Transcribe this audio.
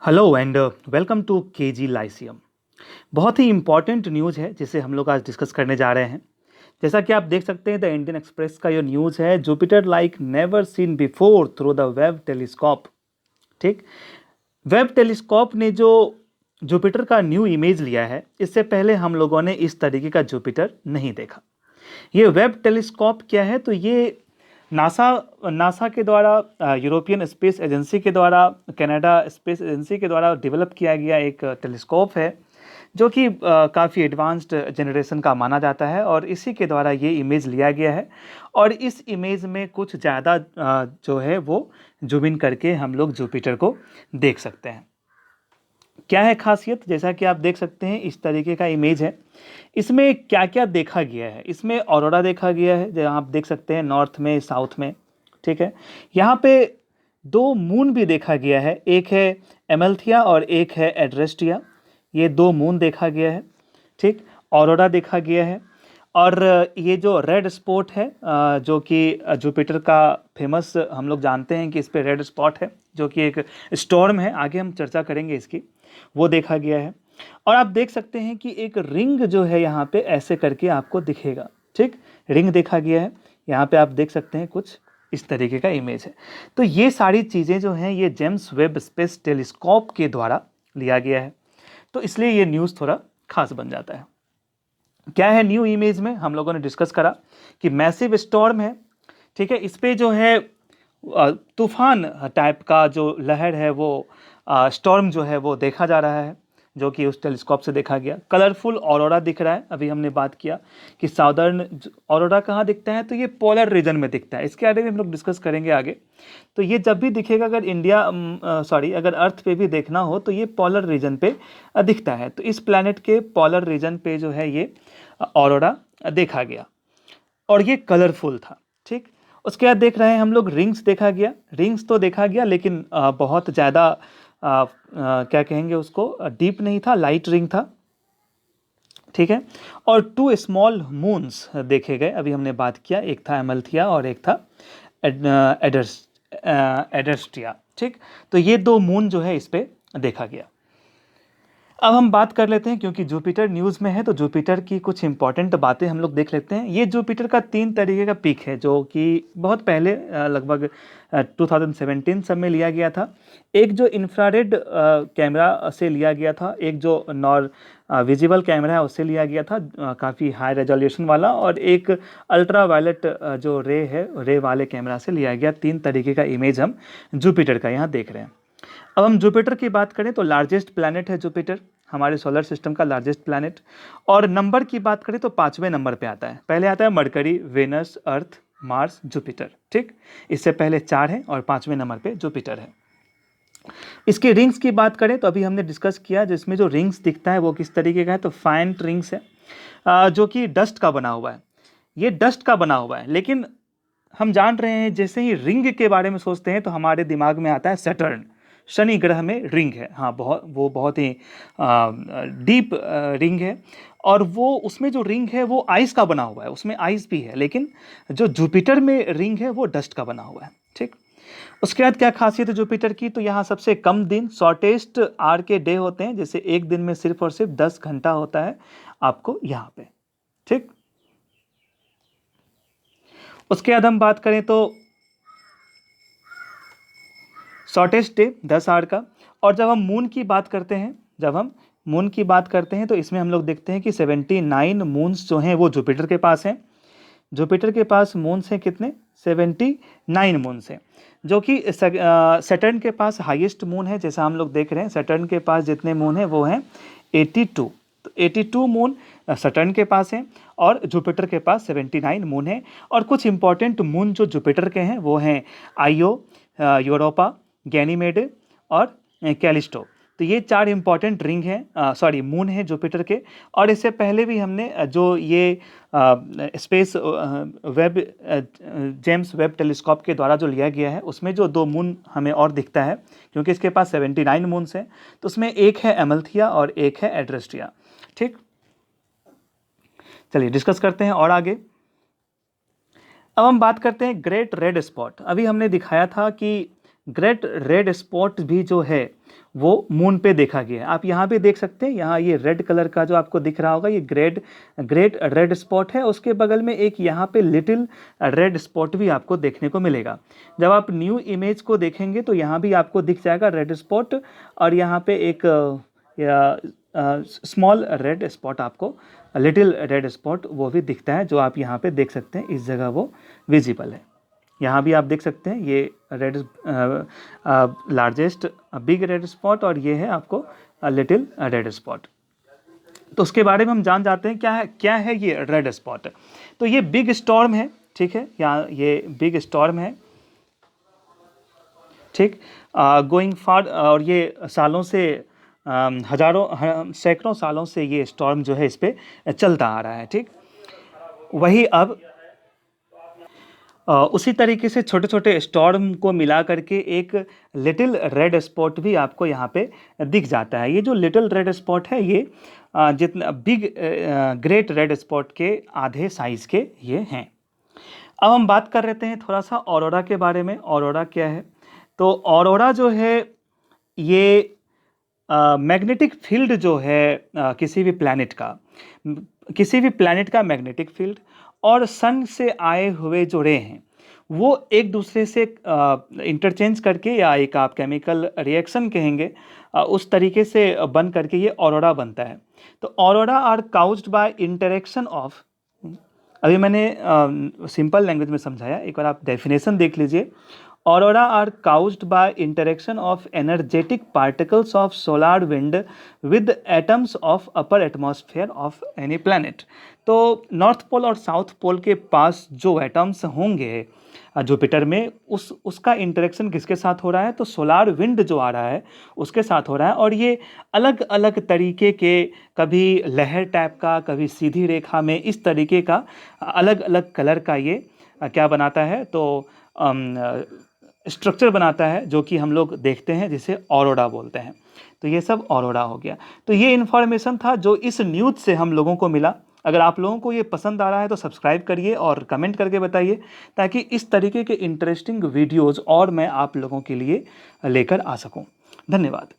Hello and welcome to KG Lyceum. बहुत ही important news है जिसे हम लोग आज डिस्कस करने जा रहे हैं। जैसा कि आप देख सकते हैं द इंडियन एक्सप्रेस का ये न्यूज़ है, Jupiter like never seen before through the Webb telescope. ठीक, वेब टेलीस्कोप ने जो जुपिटर का न्यू इमेज लिया है, इससे पहले हम लोगों ने इस तरीके का जुपिटर नहीं देखा। ये वेब टेलीस्कोप क्या है? तो ये नासा नासा के द्वारा, यूरोपियन स्पेस एजेंसी के द्वारा, कनाडा स्पेस एजेंसी के द्वारा डेवलप किया गया एक टेलीस्कोप है, जो कि काफ़ी एडवांस्ड जनरेशन का माना जाता है और इसी के द्वारा ये इमेज लिया गया है। और इस इमेज में कुछ ज़्यादा जो है वो जूम इन करके हम लोग जुपिटर को देख सकते हैं। क्या है खासियत? जैसा कि आप देख सकते हैं इस तरीके का इमेज है। इसमें क्या क्या देखा गया है? इसमें ऑरोरा देखा गया है, जहाँ आप देख सकते हैं नॉर्थ में, साउथ में। ठीक है, यहाँ पे दो मून भी देखा गया है, एक है एमेल्थिया और एक है एड्रेस्टिया। ये दो मून देखा गया है। ठीक, ऑरोरा देखा गया है। और ये जो रेड स्पॉट है, जो कि जुपिटर का फेमस, हम लोग जानते हैं कि इस पे रेड स्पॉट है, जो कि एक स्टॉर्म है, आगे हम चर्चा करेंगे इसकी, वो देखा गया है। और आप देख सकते हैं कि एक रिंग जो है यहाँ पे ऐसे करके आपको दिखेगा। ठीक, रिंग देखा गया है। यहाँ पे आप देख सकते हैं कुछ इस तरीके का इमेज है। तो ये सारी चीज़ें जो हैं ये जेम्स वेब स्पेस टेलीस्कोप के द्वारा लिया गया है, तो इसलिए ये न्यूज़ थोड़ा खास बन जाता है। क्या है न्यू इमेज में? हम लोगों ने डिस्कस करा कि मैसिव स्टॉर्म है। ठीक है, इस पे जो है तूफान टाइप का जो लहर है, वो स्टॉर्म जो है वो देखा जा रहा है, जो कि उस टेलीस्कोप से देखा गया। कलरफुल ऑरोरा दिख रहा है। अभी हमने बात किया कि साउदर्न ऑरोरा कहाँ दिखता है, तो ये पोलर रीजन में दिखता है। इसके बारे में हम लोग डिस्कस करेंगे आगे। तो ये जब भी दिखेगा, अगर अगर अर्थ पे भी देखना हो तो ये पोलर रीजन पे दिखता है। तो इस प्लैनेट के पोलर रीजन पे जो है ये ऑरोरा देखा गया और ये कलरफुल था। ठीक, उसके बाद देख रहे हैं हम लोग रिंग्स देखा गया। रिंग्स तो देखा गया, लेकिन बहुत ज़्यादा क्या कहेंगे उसको, डीप नहीं था, लाइट रिंग था। ठीक है, और टू स्मॉल मून्स देखे गए। अभी हमने बात किया, एक था एमल्थिया और एक था एडर्स्टिया। ठीक, तो ये दो मून जो है इस पे देखा गया। अब हम बात कर लेते हैं, क्योंकि जुपिटर न्यूज़ में है तो जुपिटर की कुछ इंपॉर्टेंट बातें हम लोग देख लेते हैं। ये जुपिटर का 3 तरीके का पिक है, जो कि बहुत पहले लगभग 2017 सब में लिया गया था। एक जो इंफ्रारेड कैमरा से लिया गया था, एक जो विजिबल कैमरा है उससे लिया गया था, काफ़ी हाई रेजोल्यूशन वाला, और एक अल्ट्रा वायलेट जो रे है, रे वाले कैमरा से लिया गया। 3 तरीके का इमेज हम जुपिटर का यहाँ देख रहे हैं। अब हम जुपिटर की बात करें तो लार्जेस्ट प्लैनेट है जुपिटर, हमारे सोलर सिस्टम का लार्जेस्ट प्लैनेट। और नंबर की बात करें तो 5वें नंबर पे आता है। पहले आता है मरकरी, वेनस, अर्थ, मार्स, जुपिटर। ठीक, इससे पहले 4 है और 5वें नंबर पे जुपिटर है। इसके रिंग्स की बात करें तो अभी हमने डिस्कस किया, जिसमें जो रिंग्स दिखता है वो किस तरीके का है, तो फाइंट रिंग्स है, जो कि डस्ट का बना हुआ है। ये डस्ट का बना हुआ है, लेकिन हम जान रहे हैं जैसे ही रिंग के बारे में सोचते हैं तो हमारे दिमाग में आता है सैटर्न, शनि ग्रह में रिंग है। हाँ, बहुत ही डीप रिंग है, और वो उसमें जो रिंग है वो आइस का बना हुआ है, उसमें आइस भी है, लेकिन जो जुपिटर में रिंग है वो डस्ट का बना हुआ है। ठीक, उसके बाद क्या खासियत है जुपिटर की? तो यहाँ सबसे कम दिन, शॉर्टेस्ट आर के डे होते हैं, जैसे एक दिन में सिर्फ और सिर्फ 10 घंटा होता है आपको यहाँ पे। ठीक, उसके बाद हम बात करें तो शॉर्टेस्ट डे 10 आवर का। और जब हम मून की बात करते हैं, तो इसमें हम लोग देखते हैं कि 79 मून्स जो हैं वो जुपिटर के पास हैं। जुपिटर के पास मून्स हैं कितने? 79 मून्स हैं, जो कि सैटर्न के पास हाईएस्ट मून है। जैसा हम लोग देख रहे हैं, सैटर्न के पास जितने मून हैं वो हैं 82। तो 82 मून सैटर्न के पास हैं और जुपिटर के पास 79 मून है। और कुछ इंपॉर्टेंट मून जो जुपिटर के हैं वो हैं आइयो, यूरोपा, गैनीमेड और कैलिस्टो। तो ये 4 इंपॉर्टेंट रिंग हैं, मून है जुपिटर के। और इससे पहले भी हमने जो ये space web James Webb telescope के द्वारा जो लिया गया है, उसमें जो 2 मून हमें और दिखता है, क्योंकि इसके पास 79 मून्स हैं, तो उसमें एक है एमल्थिया और एक है एड्रेस्टिया। ठीक, चलिए डिस्कस करते हैं और आगे। अब हम बात करते हैं ग्रेट रेड स्पॉट। अभी हमने दिखाया था कि ग्रेट रेड स्पॉट भी जो है वो मून पे देखा गया है। आप यहाँ पे देख सकते हैं, यहाँ ये रेड कलर का जो आपको दिख रहा होगा ये ग्रेट रेड स्पॉट है। उसके बगल में एक यहाँ पे लिटिल रेड स्पॉट भी आपको देखने को मिलेगा। जब आप न्यू इमेज को देखेंगे तो यहाँ भी आपको दिख जाएगा रेड स्पॉट, और यहाँ पे एक स्मॉल रेड स्पॉट, आपको लिटिल रेड स्पॉट वो भी दिखता है, जो आप यहाँ पे देख सकते हैं। इस जगह वो विजिबल है। यहाँ भी आप देख सकते हैं ये red largest big red spot, और ये है आपको लिटिल रेड स्पॉट। तो उसके बारे में हम जान जाते हैं क्या है ये रेड स्पॉट। तो ये बिग स्टॉर्म है, ठीक है, यहाँ ये बिग स्टॉर्म है, ठीक, गोइंग फार, और ये सालों से हजारों सैकड़ों सालों से ये स्टॉर्म जो है इस पे चलता आ रहा है, ठीक। वही अब उसी तरीके से छोटे छोटे स्टॉर्म को मिला करके एक लिटिल रेड स्पॉट भी आपको यहाँ पे दिख जाता है। ये जो लिटिल रेड स्पॉट है ये जितना बिग ग्रेट रेड स्पॉट के आधे साइज़ के ये हैं। अब हम बात कर लेते हैं थोड़ा सा ऑरोरा के बारे में। ऑरोरा क्या है? तो ऑरोरा जो है ये मैग्नेटिक फील्ड जो है किसी भी प्लैनेट का मैग्नेटिक फील्ड और सन से आए हुए जो रे हैं वो एक दूसरे से इंटरचेंज करके, या एक आप केमिकल रिएक्शन कहेंगे, उस तरीके से बन करके ये ऑरोरा बनता है। तो aurora are caused by interaction of, अभी मैंने सिंपल लैंग्वेज में समझाया, एक बार आप डेफिनेशन देख लीजिए। Aurora are caused by interaction of energetic particles of solar wind with atoms of upper atmosphere of any planet। तो नॉर्थ पोल और साउथ पोल के पास जो एटम्स होंगे जुपिटर में, उसका इंटरेक्शन किसके साथ हो रहा है? तो सोलार विंड जो आ रहा है उसके साथ हो रहा है। और ये अलग अलग तरीके के, कभी लहर टाइप का, कभी सीधी रेखा में, इस तरीके का अलग अलग कलर का ये क्या बनाता है? तो स्ट्रक्चर बनाता है, जो कि हम लोग देखते हैं, जिसे ऑरोरा बोलते हैं। तो ये सब ऑरोरा हो गया। तो ये इन्फॉर्मेशन था जो इस न्यूज़ से हम लोगों को मिला। अगर आप लोगों को ये पसंद आ रहा है तो सब्सक्राइब करिए और कमेंट करके बताइए, ताकि इस तरीके के इंटरेस्टिंग वीडियोज़ और मैं आप लोगों के लिए लेकर आ सकूं। धन्यवाद।